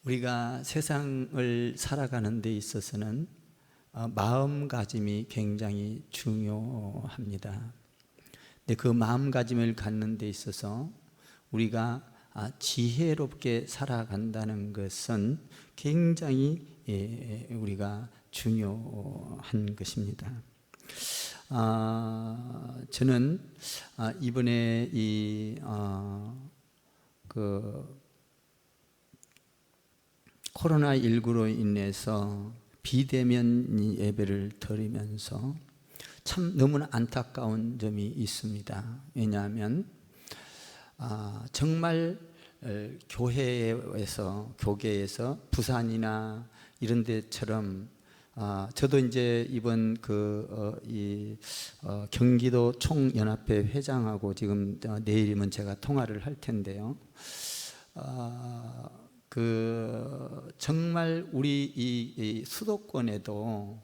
우리가 세상을 살아가는 데 있어서는 마음가짐이 굉장히 중요합니다. 근데 그 마음가짐을 갖는 데 있어서 우리가 지혜롭게 살아간다는 것은 굉장히 우리가 중요한 것입니다. 저는 이번에 코로나19로 인해서 비대면 예배를 드리면서 참 너무나 안타까운 점이 있습니다. 왜냐하면 정말 교계에서 부산이나 이런 데처럼 저도 이제 이번 경기도 총연합회 회장하고 지금 내일이면 제가 통화를 할 텐데요. 정말 우리 이 수도권에도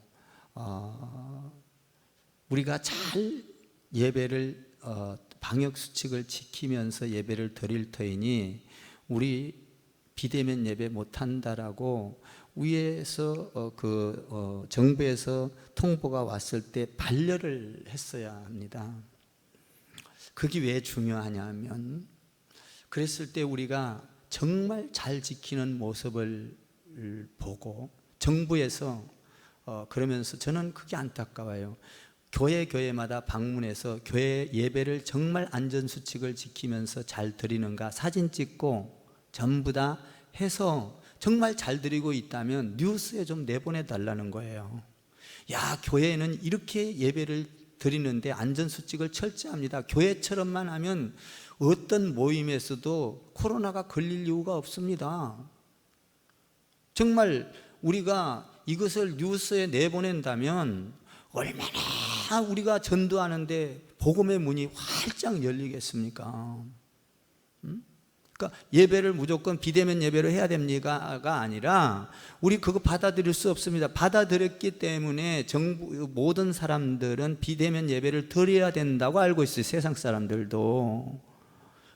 우리가 잘 예배를 방역 수칙을 지키면서 예배를 드릴 터이니 우리 비대면 예배 못한다라고 위에서 정부에서 통보가 왔을 때 반려를 했어야 합니다. 그게 왜 중요하냐면 그랬을 때 우리가 정말 잘 지키는 모습을 보고 정부에서 그러면서 저는 그게 안타까워요. 교회마다 방문해서 교회 예배를 정말 안전수칙을 지키면서 잘 드리는가 사진 찍고 전부 다 해서 정말 잘 드리고 있다면 뉴스에 좀 내보내달라는 거예요. 야, 교회는 이렇게 예배를 드리는데 안전수칙을 철저합니다. 교회처럼만 하면 어떤 모임에서도 코로나가 걸릴 이유가 없습니다. 정말 우리가 이것을 뉴스에 내보낸다면 얼마나 우리가 전도하는데 복음의 문이 활짝 열리겠습니까? 그러니까 예배를 무조건 비대면 예배로 해야 됩니까가 아니라 우리 그거 받아들일 수 없습니다. 받아들였기 때문에 정부 모든 사람들은 비대면 예배를 드려야 된다고 알고 있어요. 세상 사람들도.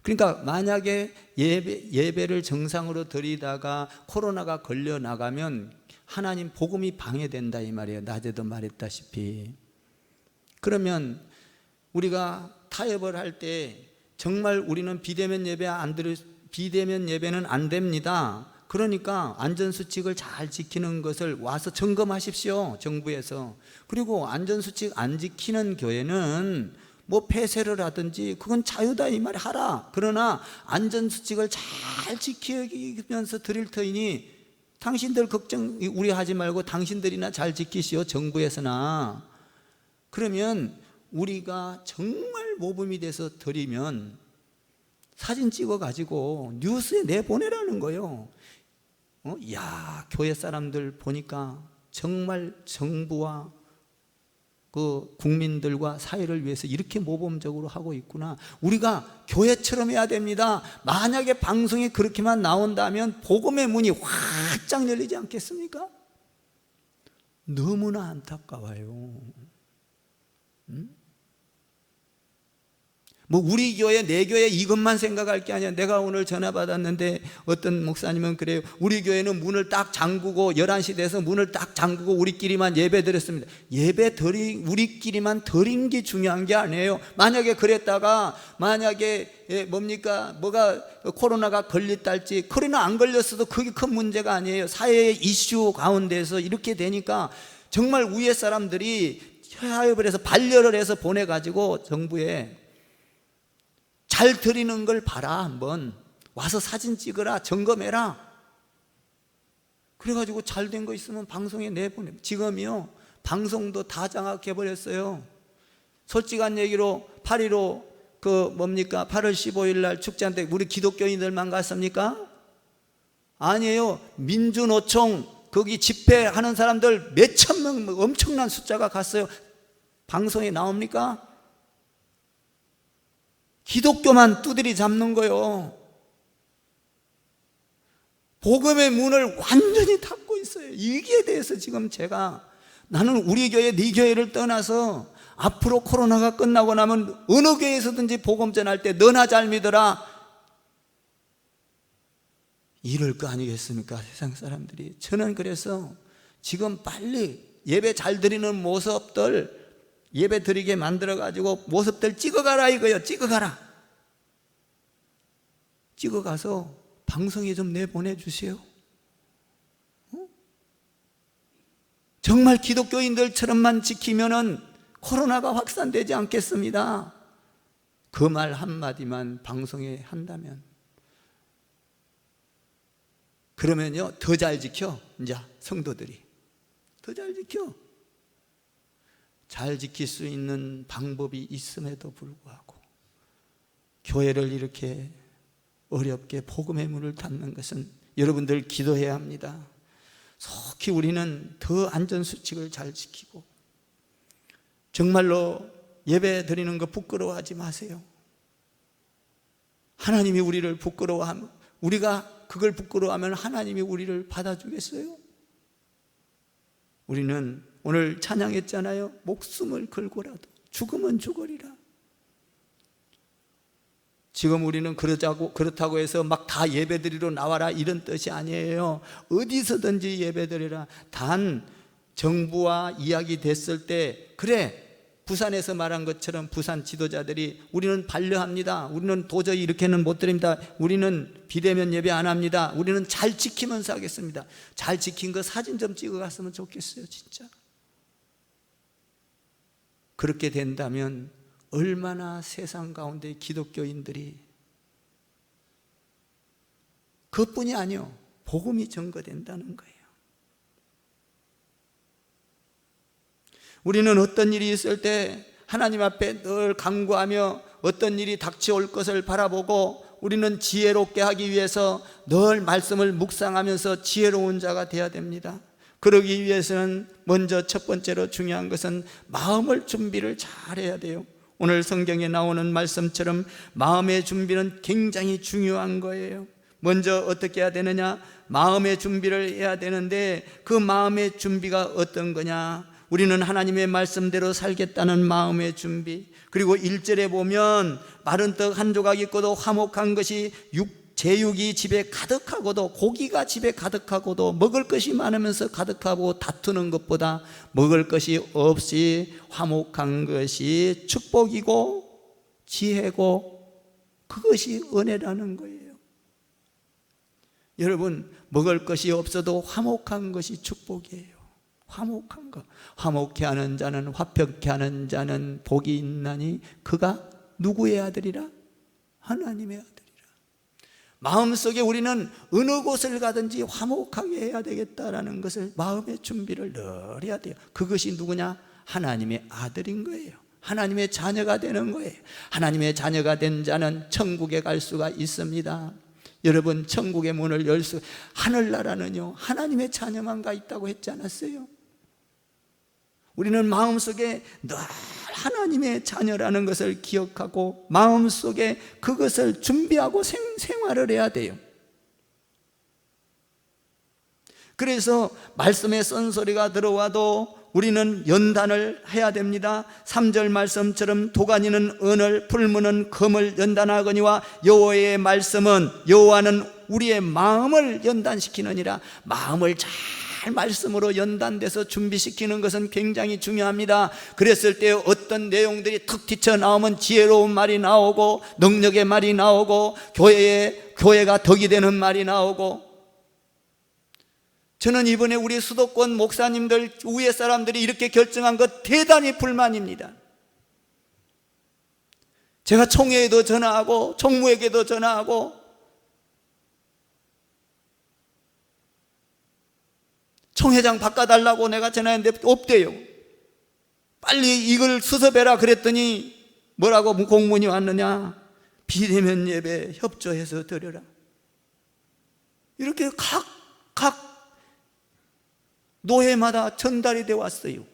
그러니까 만약에 예배를 정상으로 드리다가 코로나가 걸려 나가면 하나님 복음이 방해된다 이 말이에요. 낮에도 말했다시피. 그러면 우리가 타협을 할 때 정말 우리는 비대면 예배는 안 됩니다. 그러니까 안전수칙을 잘 지키는 것을 와서 점검하십시오. 정부에서. 그리고 안전수칙 안 지키는 교회는 뭐 폐쇄를 하든지 그건 자유다 이 말 하라. 그러나 안전수칙을 잘 지키면서 드릴 터이니 당신들 걱정 우리 하지 말고 당신들이나 잘 지키시오. 정부에서나. 그러면 우리가 정말 모범이 돼서 드리면 사진 찍어 가지고 뉴스에 내보내라는 거예요. 야, 교회 사람들 보니까 정말 정부와 국민들과 사회를 위해서 이렇게 모범적으로 하고 있구나. 우리가 교회처럼 해야 됩니다. 만약에 방송에 그렇게만 나온다면 복음의 문이 활짝 열리지 않겠습니까? 너무나 안타까워요. 뭐 우리 교회 내 교회 이것만 생각할 게 아니야. 내가 오늘 전화 받았는데 어떤 목사님은 그래요. 우리 교회는 문을 딱 잠그고 11시 돼서 문을 딱 잠그고 우리끼리만 예배 드렸습니다. 우리끼리만 드린 게 중요한 게 아니에요. 만약에 그랬다가 만약에 뭐가 코로나가 걸렸달지 코로나 안 걸렸어도 그게 큰 문제가 아니에요. 사회의 이슈 가운데서 이렇게 되니까 정말 위에 사람들이 타협을 해서 반려를 해서 보내가지고 정부에 잘 드리는 걸 봐라. 한번 와서 사진 찍어라. 점검해라. 그래가지고 잘 된 거 있으면 방송에 내보내. 지금이요 방송도 다 장악해버렸어요. 솔직한 얘기로 8.15 8월 15일 날 축제한테 우리 기독교인들만 갔습니까? 아니에요. 민주노총 거기 집회하는 사람들 몇천 명 엄청난 숫자가 갔어요. 방송에 나옵니까? 기독교만 두드리 잡는 거요. 복음의 문을 완전히 닫고 있어요. 이기에 대해서 지금 나는 우리 교회 네 교회를 떠나서 앞으로 코로나가 끝나고 나면 어느 교회에서든지 복음 전할 때 너나 잘 믿어라. 이럴 거 아니겠습니까? 세상 사람들이. 저는 그래서 지금 빨리 예배 잘 드리는 모습들, 예배 드리게 만들어가지고 모습들 찍어가라 이거요. 찍어가라. 찍어가서 방송에 좀 내보내주세요. 정말 기독교인들처럼만 지키면은 코로나가 확산되지 않겠습니다. 그 말 한마디만 방송에 한다면. 그러면요, 더 잘 지켜. 이제 성도들이 더 잘 지켜. 잘 지킬 수 있는 방법이 있음에도 불구하고 교회를 이렇게 어렵게 복음의 문을 닫는 것은 여러분들 기도해야 합니다. 속히 우리는 더 안전수칙을 잘 지키고, 정말로 예배 드리는 거 부끄러워하지 마세요. 하나님이 우리를 부끄러워하면, 우리가 그걸 부끄러워하면 하나님이 우리를 받아주겠어요? 우리는 오늘 찬양했잖아요. 목숨을 걸고라도 죽으면 죽으리라. 지금 우리는 그렇다고 해서 막 다 예배드리러 나와라 이런 뜻이 아니에요. 어디서든지 예배드리라. 단 정부와 이야기 됐을 때, 그래, 부산에서 말한 것처럼 부산 지도자들이 우리는 반려합니다. 우리는 도저히 이렇게는 못 드립니다. 우리는 비대면 예배 안 합니다. 우리는 잘 지키면서 하겠습니다. 잘 지킨 거 사진 좀 찍어 갔으면 좋겠어요, 진짜. 그렇게 된다면 얼마나 세상 가운데 기독교인들이, 그것뿐이 아니요, 복음이 증거된다는 거예요. 우리는 어떤 일이 있을 때 하나님 앞에 늘 간구하며 어떤 일이 닥쳐올 것을 바라보고 우리는 지혜롭게 하기 위해서 늘 말씀을 묵상하면서 지혜로운 자가 되어야 됩니다. 그러기 위해서는 먼저 첫 번째로 중요한 것은 마음을 준비를 잘해야 돼요. 오늘 성경에 나오는 말씀처럼 마음의 준비는 굉장히 중요한 거예요. 먼저 어떻게 해야 되느냐? 마음의 준비를 해야 되는데, 그 마음의 준비가 어떤 거냐? 우리는 하나님의 말씀대로 살겠다는 마음의 준비, 그리고 1절에 보면 마른 떡 한 조각 있고도 화목한 것이 제육이 집에 가득하고도, 고기가 집에 가득하고도, 먹을 것이 많으면서 가득하고 다투는 것보다 먹을 것이 없이 화목한 것이 축복이고 지혜고, 그것이 은혜라는 거예요. 여러분, 먹을 것이 없어도 화목한 것이 축복이에요. 화목한 것. 화목해 하는 자는, 화평케 하는 자는 복이 있나니 그가 누구의 아들이라? 하나님의 아들이라. 마음속에 우리는 어느 곳을 가든지 화목하게 해야 되겠다라는 것을, 마음의 준비를 늘 해야 돼요. 그것이 누구냐? 하나님의 아들인 거예요. 하나님의 자녀가 되는 거예요. 하나님의 자녀가 된 자는 천국에 갈 수가 있습니다. 여러분, 천국의 문을 열 수, 하늘나라는요 하나님의 자녀만 가 있다고 했지 않았어요? 우리는 마음속에 늘 하나님의 자녀라는 것을 기억하고 마음속에 그것을 준비하고 생활을 해야 돼요. 그래서 말씀의 쓴소리가 들어와도 우리는 연단을 해야 됩니다. 3절 말씀처럼 도가니는 은을, 풀무는 금을 연단하거니와 여호와의 말씀은, 여호와는 우리의 마음을 연단시키느니라. 마음을 잘 말씀으로 연단돼서 준비시키는 것은 굉장히 중요합니다. 그랬을 때 어떤 내용들이 툭 튀쳐나오면 지혜로운 말이 나오고, 능력의 말이 나오고, 교회가 덕이 되는 말이 나오고. 저는 이번에 우리 수도권 목사님들, 위에 사람들이 이렇게 결정한 것 대단히 불만입니다. 제가 총회에도 전화하고 총무에게도 전화하고, 총회장 바꿔달라고 내가 전화했는데 없대요. 빨리 이걸 수습해라 그랬더니 뭐라고 공문이 왔느냐? 비대면 예배 협조해서 드려라. 이렇게 각 노회마다 전달이 되어 왔어요.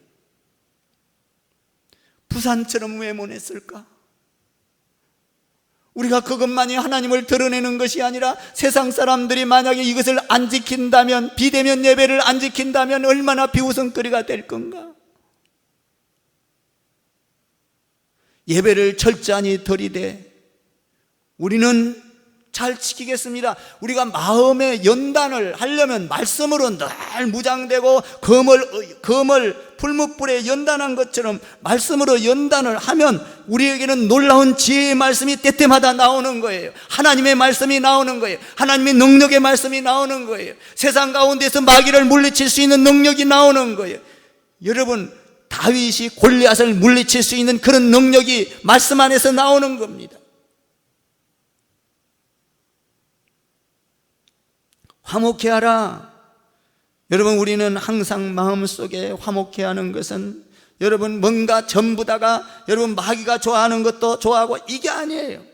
부산처럼 왜 못했을까? 우리가 그것만이 하나님을 드러내는 것이 아니라 세상 사람들이 만약에 이것을 안 지킨다면, 비대면 예배를 안 지킨다면 얼마나 비웃음거리가 될 건가? 예배를 철저히 드리되 우리는 잘 지키겠습니다. 우리가 마음의 연단을 하려면 말씀으로 늘 무장되고 검을 풀무불에 연단한 것처럼 말씀으로 연단을 하면 우리에게는 놀라운 지혜의 말씀이 때때마다 나오는 거예요. 하나님의 말씀이 나오는 거예요. 하나님의 능력의 말씀이 나오는 거예요. 세상 가운데서 마귀를 물리칠 수 있는 능력이 나오는 거예요. 여러분, 다윗이 골리앗을 물리칠 수 있는 그런 능력이 말씀 안에서 나오는 겁니다. 화목해 하라. 여러분, 우리는 항상 마음속에 화목해 하는 것은 여러분 뭔가 전부 다가 여러분 마귀가 좋아하는 것도 좋아하고 이게 아니에요.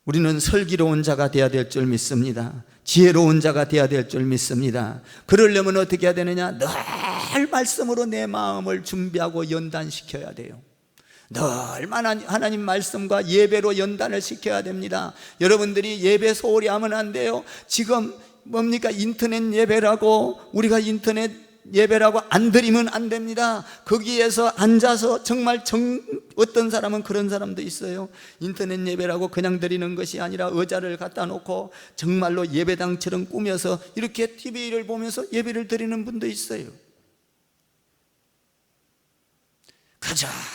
우리는 슬기로운 자가 되어야 될 줄 믿습니다. 지혜로운 자가 되어야 될 줄 믿습니다. 그러려면 어떻게 해야 되느냐? 늘 말씀으로 내 마음을 준비하고 연단시켜야 돼요. 늘 하나님 말씀과 예배로 연단을 시켜야 됩니다. 여러분들이 예배 소홀히 하면 안 돼요. 지금 뭡니까? 인터넷 예배라고, 우리가 인터넷 예배라고 안 드리면 안 됩니다. 거기에서 앉아서 정말 어떤 사람은 그런 사람도 있어요. 인터넷 예배라고 그냥 드리는 것이 아니라 의자를 갖다 놓고 정말로 예배당처럼 꾸며서 이렇게 TV를 보면서 예배를 드리는 분도 있어요.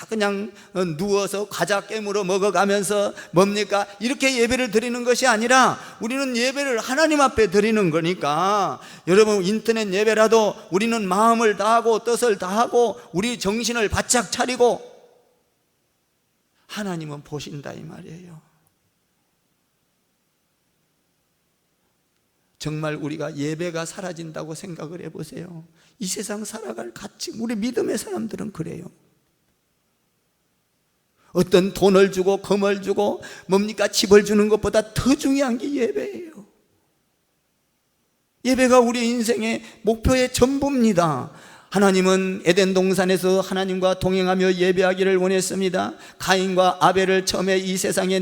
그냥 누워서 과자 깨물어 먹어가면서 뭡니까? 이렇게 예배를 드리는 것이 아니라 우리는 예배를 하나님 앞에 드리는 거니까, 여러분 인터넷 예배라도 우리는 마음을 다하고 뜻을 다하고 우리 정신을 바짝 차리고 하나님은 보신다 이 말이에요. 정말 우리가 예배가 사라진다고 생각을 해보세요. 이 세상 살아갈 가치, 우리 믿음의 사람들은 그래요. 어떤 돈을 주고 금을 주고 뭡니까? 집을 주는 것보다 더 중요한 게 예배예요. 예배가 우리 인생의 목표의 전부입니다. 하나님은 에덴 동산에서 하나님과 동행하며 예배하기를 원했습니다. 가인과 아벨을 처음에 이 세상에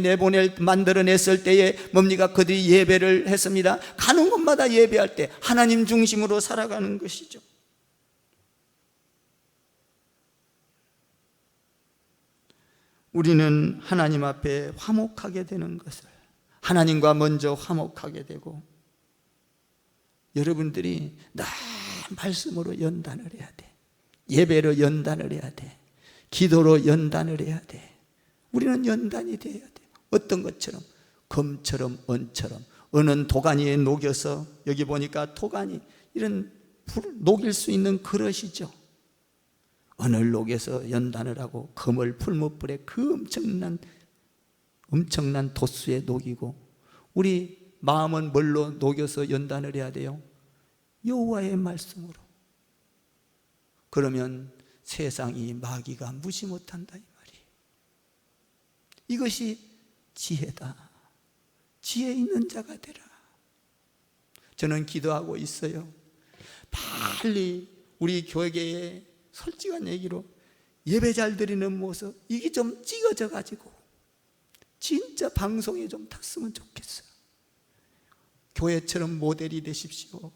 만들어냈을 때에 뭡니까? 그들이 예배를 했습니다. 가는 곳마다 예배할 때 하나님 중심으로 살아가는 것이죠. 우리는 하나님 앞에 화목하게 되는 것을, 하나님과 먼저 화목하게 되고, 여러분들이 늘 말씀으로 연단을 해야 돼. 예배로 연단을 해야 돼. 기도로 연단을 해야 돼. 우리는 연단이 돼야 돼. 어떤 것처럼? 검처럼 은처럼. 은은 도가니에 녹여서, 여기 보니까 도가니, 이런 불을 녹일 수 있는 그릇이죠. 은을 녹여서 연단을 하고 금을 풀무불에 그 엄청난 도수에 녹이고, 우리 마음은 뭘로 녹여서 연단을 해야 돼요? 여호와의 말씀으로. 그러면 세상이 마귀가 무시 못한다 이 말이에요. 이것이 지혜다. 지혜 있는 자가 되라. 저는 기도하고 있어요. 빨리 우리 교회에 솔직한 얘기로 예배 잘 드리는 모습, 이게 좀 찍어져 가지고 진짜 방송에 좀 탔으면 좋겠어요. 교회처럼 모델이 되십시오.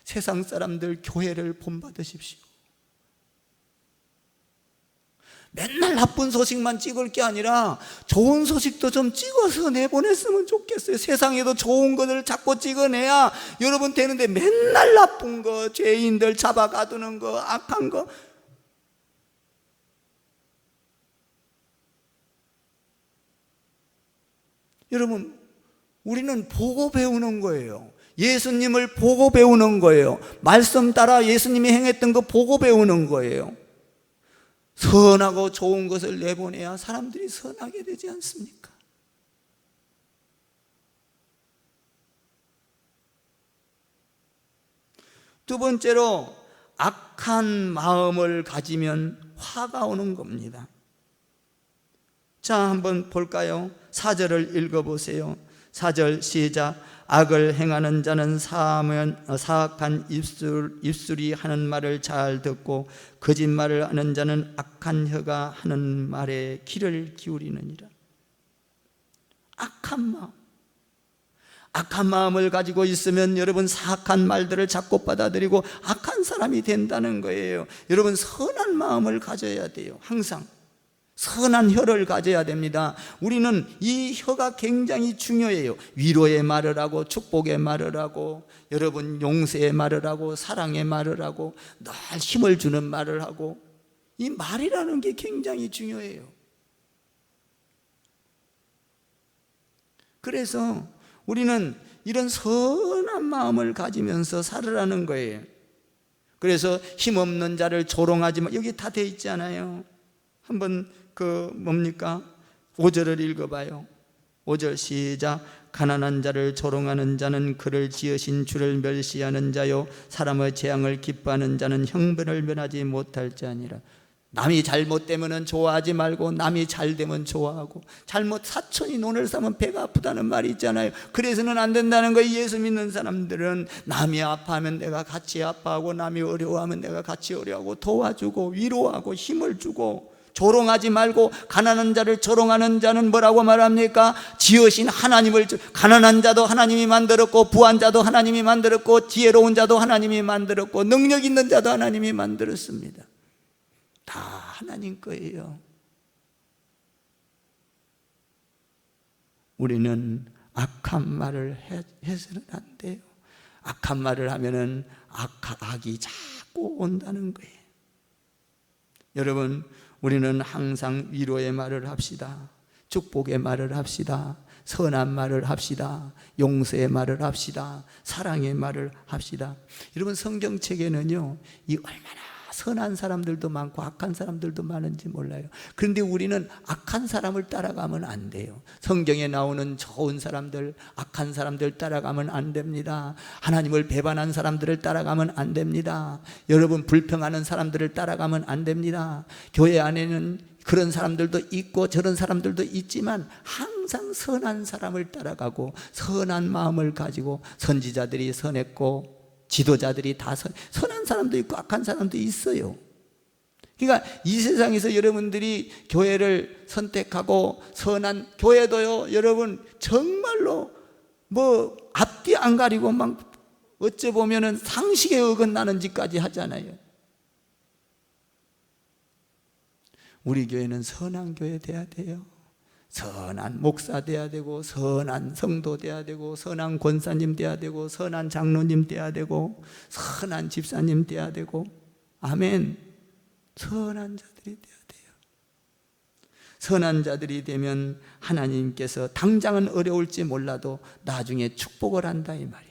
세상 사람들 교회를 본받으십시오. 맨날 나쁜 소식만 찍을 게 아니라 좋은 소식도 좀 찍어서 내보냈으면 좋겠어요. 세상에도 좋은 것을 자꾸 찍어내야 여러분 되는데, 맨날 나쁜 거, 죄인들 잡아가두는 거, 악한 거. 여러분, 우리는 보고 배우는 거예요. 예수님을 보고 배우는 거예요. 말씀 따라 예수님이 행했던 거 보고 배우는 거예요. 선하고 좋은 것을 내보내야 사람들이 선하게 되지 않습니까? 두 번째로, 악한 마음을 가지면 화가 오는 겁니다. 자, 한번 볼까요? 4절을 읽어보세요. 4절 시작. 악을 행하는 자는 사악한 입술이 하는 말을 잘 듣고 거짓말을 하는 자는 악한 혀가 하는 말에 귀를 기울이느니라. 악한 마음. 악한 마음을 가지고 있으면 여러분 사악한 말들을 자꾸 받아들이고 악한 사람이 된다는 거예요. 여러분 선한 마음을 가져야 돼요. 항상 선한 혀를 가져야 됩니다. 우리는 이 혀가 굉장히 중요해요. 위로의 말을 하고 축복의 말을 하고 여러분 용서의 말을 하고 사랑의 말을 하고 늘 힘을 주는 말을 하고, 이 말이라는 게 굉장히 중요해요. 그래서 우리는 이런 선한 마음을 가지면서 살으라는 거예요. 그래서 힘없는 자를 조롱하지 마. 여기 다 돼 있잖아요. 한번 뭡니까? 5절을 읽어봐요. 5절 시작. 가난한 자를 조롱하는 자는 그를 지으신 주를 멸시하는 자요, 사람의 재앙을 기뻐하는 자는 형벌을 면하지 못할 자니라. 남이 잘못되면 좋아하지 말고 남이 잘되면 좋아하고, 사촌이 논을 싸면 배가 아프다는 말이 있잖아요. 그래서는 안 된다는 거예요. 예수 믿는 사람들은 남이 아파하면 내가 같이 아파하고, 남이 어려워하면 내가 같이 어려워하고, 도와주고 위로하고 힘을 주고, 조롱하지 말고. 가난한 자를 조롱하는 자는 뭐라고 말합니까? 지으신 하나님을, 가난한 자도 하나님이 만들었고, 부한 자도 하나님이 만들었고, 지혜로운 자도 하나님이 만들었고, 능력 있는 자도 하나님이 만들었습니다. 다 하나님 거예요. 우리는 악한 말을 해서는 안 돼요. 악한 말을 하면은 악이 자꾸 온다는 거예요. 여러분, 우리는 항상 위로의 말을 합시다. 축복의 말을 합시다. 선한 말을 합시다. 용서의 말을 합시다. 사랑의 말을 합시다. 여러분, 성경책에는요, 이 얼마나 선한 사람들도 많고 악한 사람들도 많은지 몰라요. 그런데 우리는 악한 사람을 따라가면 안 돼요. 성경에 나오는 좋은 사람들, 악한 사람들 따라가면 안 됩니다. 하나님을 배반한 사람들을 따라가면 안 됩니다. 여러분, 불평하는 사람들을 따라가면 안 됩니다. 교회 안에는 그런 사람들도 있고 저런 사람들도 있지만 항상 선한 사람을 따라가고 선한 마음을 가지고, 선지자들이 선했고 지도자들이 다 선한 사람도 있고 악한 사람도 있어요. 그러니까 이 세상에서 여러분들이 교회를 선택하고 선한 교회도요, 여러분 정말로 앞뒤 안 가리고 막 어째 보면은 상식에 어긋나는 짓까지 하잖아요. 우리 교회는 선한 교회 돼야 돼요. 선한 목사 돼야 되고, 선한 성도 돼야 되고, 선한 권사님 돼야 되고, 선한 장로님 돼야 되고, 선한 집사님 돼야 되고, 아멘. 선한 자들이 돼야 돼요. 선한 자들이 되면 하나님께서 당장은 어려울지 몰라도 나중에 축복을 한다 이 말이에요.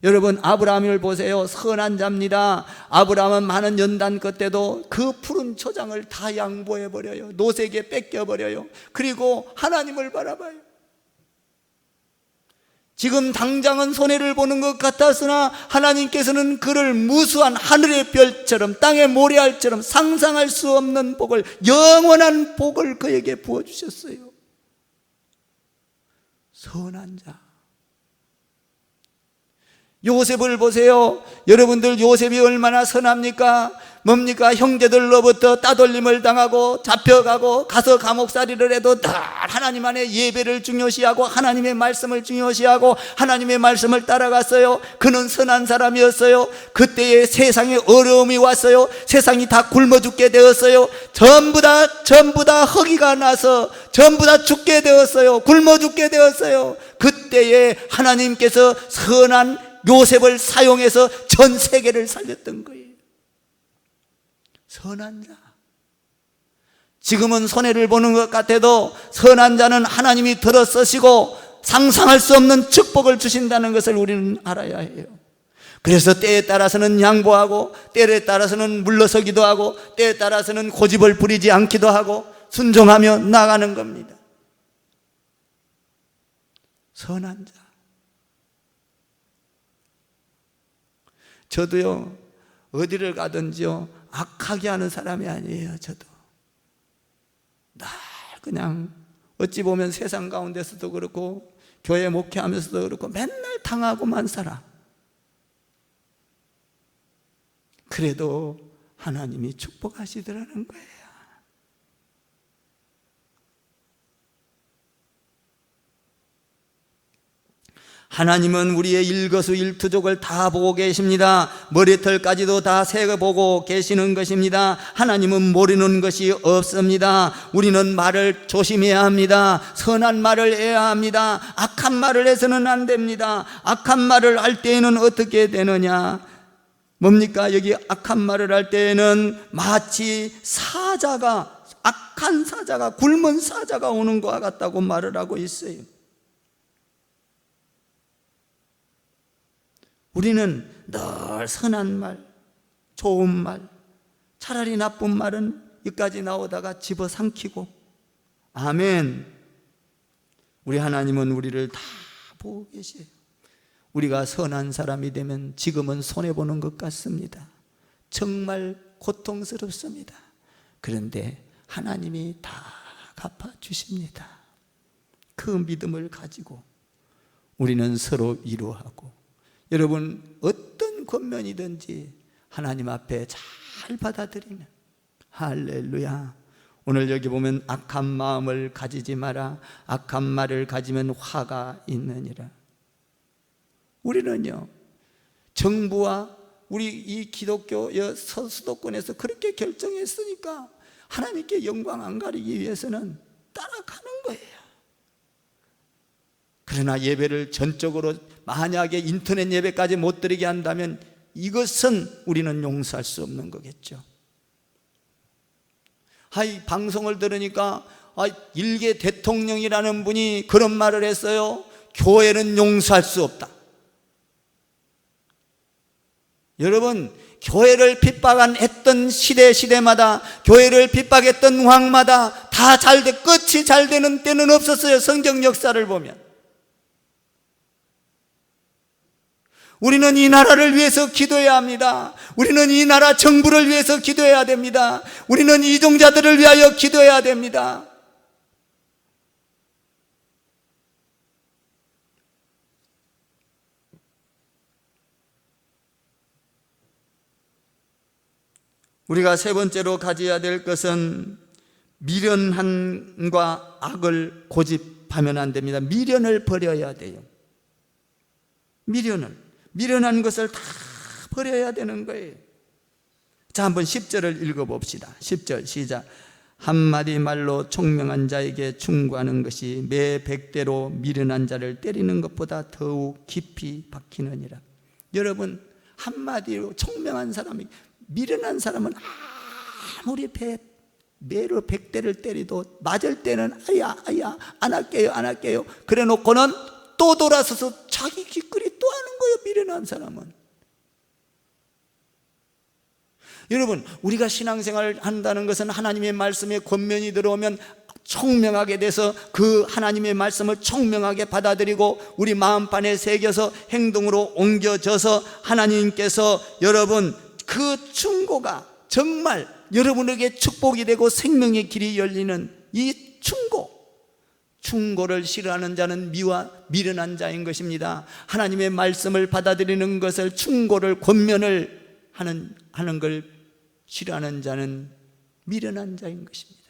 여러분, 아브라함을 보세요. 선한 자입니다. 아브라함은 많은 연단 끝에도 그 푸른 초장을 다 양보해버려요. 노색에 뺏겨버려요. 그리고 하나님을 바라봐요. 지금 당장은 손해를 보는 것 같았으나 하나님께서는 그를 무수한 하늘의 별처럼 땅의 모래알처럼 상상할 수 없는 복을, 영원한 복을 그에게 부어주셨어요. 선한 자. 요셉을 보세요. 여러분들, 요셉이 얼마나 선합니까? 뭡니까? 형제들로부터 따돌림을 당하고 잡혀가고 가서 감옥살이를 해도 다 하나님 안에 예배를 중요시하고 하나님의 말씀을 중요시하고 하나님의 말씀을 따라갔어요. 그는 선한 사람이었어요. 그때에 세상에 어려움이 왔어요. 세상이 다 굶어 죽게 되었어요. 전부 다 허기가 나서 전부 다 죽게 되었어요. 굶어 죽게 되었어요. 그때에 하나님께서 선한 요셉을 사용해서 전 세계를 살렸던 거예요. 선한 자. 지금은 손해를 보는 것 같아도 선한 자는 하나님이 들어 쓰시고 상상할 수 없는 축복을 주신다는 것을 우리는 알아야 해요. 그래서 때에 따라서는 양보하고, 때에 따라서는 물러서기도 하고, 때에 따라서는 고집을 부리지 않기도 하고 순종하며 나가는 겁니다. 선한 자. 저도요, 어디를 가든지요, 악하게 하는 사람이 아니에요. 저도 날 그냥 어찌 보면 세상 가운데서도 그렇고 교회 목회하면서도 그렇고 맨날 당하고만 살아. 그래도 하나님이 축복하시더라는 거예요. 하나님은 우리의 일거수일투족을 다 보고 계십니다. 머리털까지도 다 세어보고 계시는 것입니다. 하나님은 모르는 것이 없습니다. 우리는 말을 조심해야 합니다. 선한 말을 해야 합니다. 악한 말을 해서는 안 됩니다. 악한 말을 할 때에는 어떻게 되느냐? 뭡니까? 여기 악한 말을 할 때에는 마치 사자가, 악한 사자가, 굶은 사자가 오는 것과 같다고 말을 하고 있어요. 우리는 늘 선한 말, 좋은 말, 차라리 나쁜 말은 여기까지 나오다가 집어삼키고, 아멘. 우리 하나님은 우리를 다 보고 계세요. 우리가 선한 사람이 되면 지금은 손해보는 것 같습니다. 정말 고통스럽습니다. 그런데 하나님이 다 갚아주십니다. 그 믿음을 가지고 우리는 서로 위로하고, 여러분 어떤 권면이든지 하나님 앞에 잘 받아들이면, 할렐루야. 오늘 여기 보면 악한 마음을 가지지 마라. 악한 말을 가지면 화가 있느니라. 우리는요, 정부와 우리 이 기독교 수도권에서 그렇게 결정했으니까 하나님께 영광 안 가리기 위해서는 따라가는 거예요. 그러나 예배를 전적으로 만약에 인터넷 예배까지 못 드리게 한다면 이것은 우리는 용서할 수 없는 거겠죠. 방송을 들으니까 일개 대통령이라는 분이 그런 말을 했어요. 교회는 용서할 수 없다. 여러분, 교회를 핍박했던 시대마다, 교회를 핍박했던 왕마다 다 끝이 잘 되는 때는 없었어요. 성경 역사를 보면. 우리는 이 나라를 위해서 기도해야 합니다. 우리는 이 나라 정부를 위해서 기도해야 됩니다. 우리는 이종자들을 위하여 기도해야 됩니다. 우리가 세 번째로 가져야 될 것은 미련함과 악을 고집하면 안 됩니다. 미련을 버려야 돼요. 미련한 것을 다 버려야 되는 거예요. 자, 한번 10절을 읽어봅시다. 10절 시작. 한마디 말로 총명한 자에게 충고하는 것이 매 100대로 미련한 자를 때리는 것보다 더욱 깊이 박히느니라. 여러분, 한마디로 총명한 사람이, 미련한 사람은 아무리 매로 100대를 때리도 맞을 때는 아야 안 할게요 그래 놓고는 또 돌아서서 자기 기꺼이 또 하는 거예요. 미련한 사람은. 여러분, 우리가 신앙생활을 한다는 것은 하나님의 말씀에 권면이 들어오면 총명하게 돼서 그 하나님의 말씀을 총명하게 받아들이고 우리 마음판에 새겨서 행동으로 옮겨져서 하나님께서 여러분 그 충고가 정말 여러분에게 축복이 되고 생명의 길이 열리는 이 충고를 싫어하는 자는 미련한 자인 것입니다. 하나님의 말씀을 받아들이는 것을, 충고를, 권면을 하는 걸 싫어하는 자는 미련한 자인 것입니다.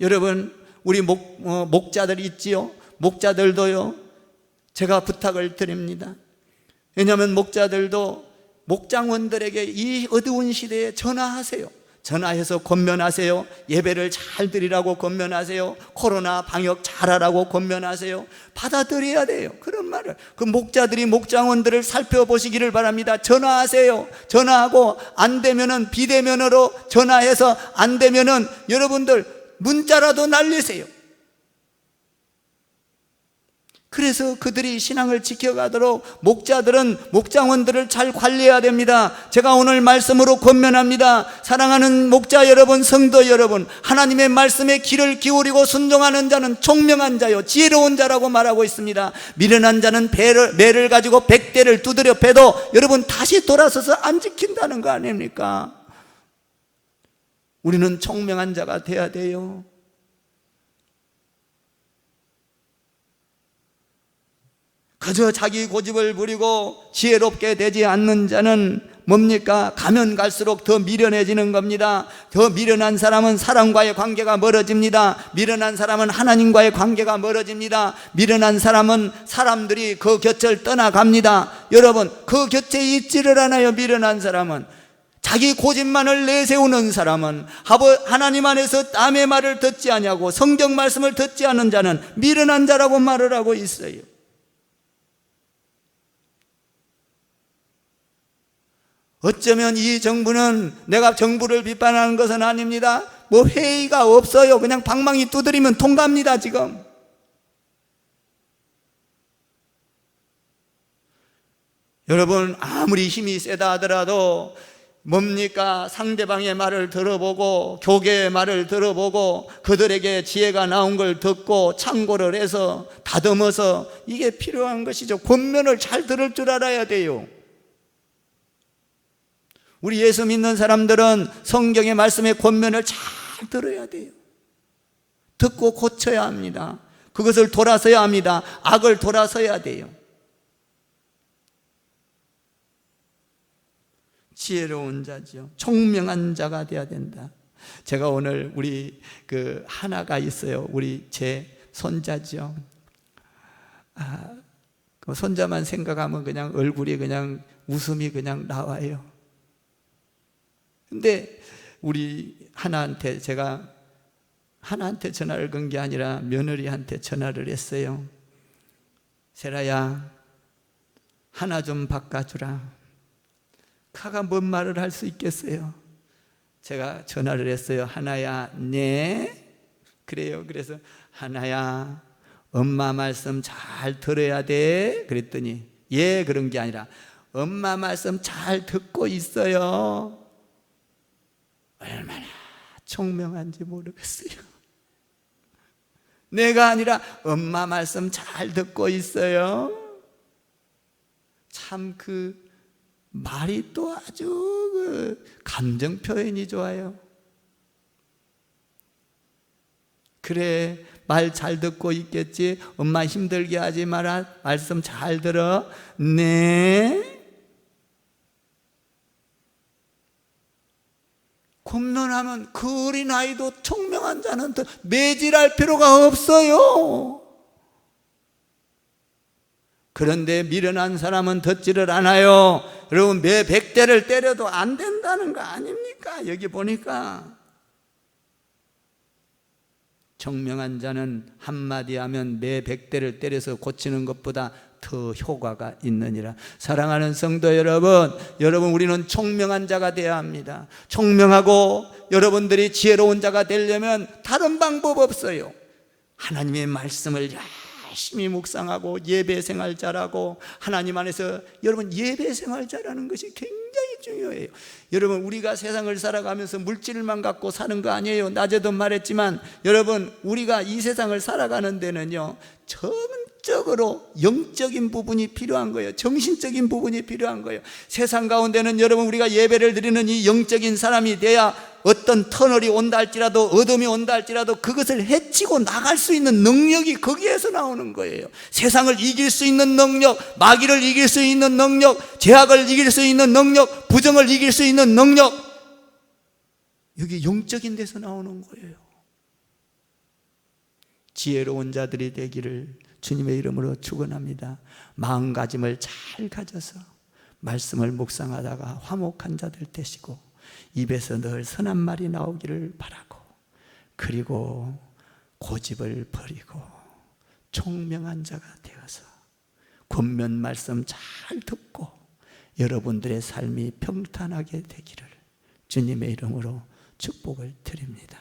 여러분, 우리 목자들 있지요? 목자들도요, 제가 부탁을 드립니다. 왜냐하면 목자들도 목장원들에게 이 어두운 시대에 전화해서 권면하세요. 예배를 잘 드리라고 권면하세요. 코로나 방역 잘하라고 권면하세요. 받아들여야 돼요. 그런 말을. 그 목자들이 목장원들을 살펴보시기를 바랍니다. 전화하세요. 전화하고 안 되면은 비대면으로 전화해서 안 되면은 여러분들 문자라도 날리세요. 그래서 그들이 신앙을 지켜가도록 목자들은 목장원들을 잘 관리해야 됩니다. 제가 오늘 말씀으로 권면합니다. 사랑하는 목자 여러분, 성도 여러분, 하나님의 말씀에 귀를 기울이고 순종하는 자는 총명한 자요 지혜로운 자라고 말하고 있습니다. 미련한 자는 매를 가지고 100대를 두드려 패도 여러분 다시 돌아서서 안 지킨다는 거 아닙니까? 우리는 총명한 자가 돼야 돼요. 그저 자기 고집을 부리고 지혜롭게 되지 않는 자는 뭡니까? 가면 갈수록 더 미련해지는 겁니다. 더 미련한 사람은 사람과의 관계가 멀어집니다. 미련한 사람은 하나님과의 관계가 멀어집니다. 미련한 사람은 사람들이 그 곁을 떠나갑니다. 여러분, 그 곁에 있지를 않아요. 미련한 사람은. 자기 고집만을 내세우는 사람은, 하나님 안에서 남의 말을 듣지 아니하고 성경 말씀을 듣지 않는 자는 미련한 자라고 말을 하고 있어요. 어쩌면 이 정부는, 내가 정부를 비판하는 것은 아닙니다. 뭐 회의가 없어요. 그냥 방망이 두드리면 통과합니다. 지금 여러분, 아무리 힘이 세다 하더라도 뭡니까? 상대방의 말을 들어보고 교계의 말을 들어보고 그들에게 지혜가 나온 걸 듣고 참고를 해서 다듬어서, 이게 필요한 것이죠. 권면을 잘 들을 줄 알아야 돼요. 우리 예수 믿는 사람들은 성경의 말씀의 권면을 잘 들어야 돼요. 듣고 고쳐야 합니다. 그것을 돌아서야 합니다. 악을 돌아서야 돼요. 지혜로운 자죠. 총명한 자가 되어야 된다. 제가 오늘 우리 그 하나가 있어요. 우리 제 손자죠. 그 손자만 생각하면 그냥 얼굴이 그냥 웃음이 그냥 나와요. 근데 우리 하나한테, 제가 하나한테 전화를 건 게 아니라 며느리한테 전화를 했어요. 세라야, 하나 좀 바꿔주라. 카가 뭔 말을 할 수 있겠어요? 제가 전화를 했어요. 하나야, 네? 그래요. 그래서 하나야, 엄마 말씀 잘 들어야 돼. 그랬더니 예, 그런 게 아니라 엄마 말씀 잘 듣고 있어요. 얼마나 총명한지 모르겠어요. 내가 아니라 엄마 말씀 잘 듣고 있어요. 참 그 말이 또 아주 그 감정 표현이 좋아요. 그래, 말 잘 듣고 있겠지. 엄마 힘들게 하지 마라. 말씀 잘 들어. 네. 권면하면 그 어린아이도 총명한 자는 더 매질할 필요가 없어요. 그런데 미련한 사람은 듣지를 않아요. 여러분, 매 100대를 때려도 안 된다는 거 아닙니까? 여기 보니까 총명한 자는 한마디 하면 매 100대를 때려서 고치는 것보다 더 효과가 있느니라. 사랑하는 성도 여러분, 우리는 총명한 자가 되어야 합니다. 총명하고 여러분들이 지혜로운 자가 되려면 다른 방법 없어요. 하나님의 말씀을 열심히 묵상하고 예배 생활 잘하고, 하나님 안에서 여러분 예배 생활 잘하는 것이 굉장히 중요해요. 여러분, 우리가 세상을 살아가면서 물질만 갖고 사는 거 아니에요. 낮에도 말했지만 여러분, 우리가 이 세상을 살아가는 데는요, 전적으로 영적인 부분이 필요한 거예요. 정신적인 부분이 필요한 거예요. 세상 가운데는 여러분, 우리가 예배를 드리는 이 영적인 사람이 돼야 어떤 터널이 온다 할지라도, 어둠이 온다 할지라도 그것을 헤치고 나갈 수 있는 능력이 거기에서 나오는 거예요. 세상을 이길 수 있는 능력, 마귀를 이길 수 있는 능력, 죄악을 이길 수 있는 능력, 부정을 이길 수 있는 능력, 여기 영적인 데서 나오는 거예요. 지혜로운 자들이 되기를 주님의 이름으로 축원합니다. 마음가짐을 잘 가져서 말씀을 묵상하다가 화목한 자들 되시고, 입에서 늘 선한 말이 나오기를 바라고, 그리고 고집을 버리고 총명한 자가 되어서 권면 말씀 잘 듣고 여러분들의 삶이 평탄하게 되기를 주님의 이름으로 축복을 드립니다.